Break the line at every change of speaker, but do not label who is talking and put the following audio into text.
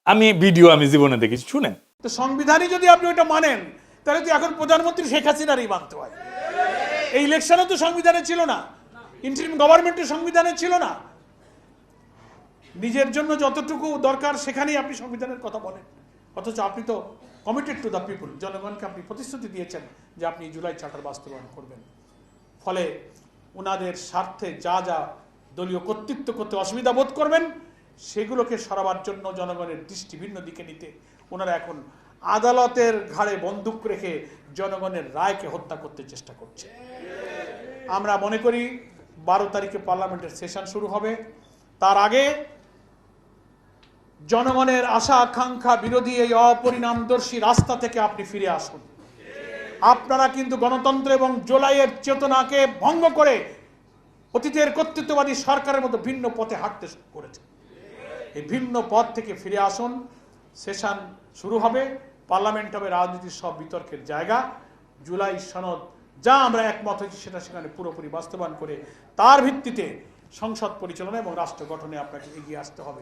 আমি ভিডিও আমি জীবনে দেখেছি, শুনেন।
তো সংবিধানই যদি আপনি ওটা মানেন, তাহলে তো এখন প্রধানমন্ত্রী শেখ হাসিনারই মানতে হয়। এই ইলেকশনও তো সংবিধানে ছিল না, ইন্টারিম গভর্নমেন্টের সংবিধানে ছিল না। নিজের জন্য যতটুকু দরকার সেখানেই আপনি সংবিধানের কথা বলেন, অথচ আপনি তো কমিটেড টু দ্য পিপুল, জনগণকে আপনি প্রতিশ্রুতি দিয়েছেন যে আপনি জুলাই চার্টার বাস্তবায়ন করবেন। ফলে ওনাদের স্বার্থে যা যা দলীয় কর্তৃত্ব করতে অসুবিধা বোধ করবেন, সেগুলোকে সরাবার জন্য জনগণের দৃষ্টি ভিন্ন দিকে নিতে ওনারা এখন আদালতের ঘাড়ে বন্দুক রেখে জনগণের রায়কে হত্যা করতে চেষ্টা করছে। আমরা মনে করি 12 তারিখে পার্লামেন্টের সেশন শুরু হবে। তার আগে জনগণের আশা আকাঙ্ক্ষা বিরোধী এই অপরিণামদর্শী রাস্তা থেকে আপনি ফিরে আসুন। আপনারা কিন্তু গণতন্ত্র এবং জুলাইয়ের চেতনাকে ভঙ্গ করে অতীতের কর্তৃত্ববাদী সরকারের মতো ভিন্ন পথে হাঁটতে শুরু করেছেন। এই ভিন্ন পথ থেকে ফিরে আসুন। সেশন শুরু হবে, পার্লামেন্ট হবে রাজনীতির সব বিতর্কের জায়গা। জুলাই সনদ যা আমরা একমত হয়েছি সেটা সেখানে পুরোপুরি বাস্তবায়ন করে তার ভিত্তিতে সংসদ পরিচালনা এবং রাষ্ট্র গঠনে আপনাকে এগিয়ে আসতে হবে।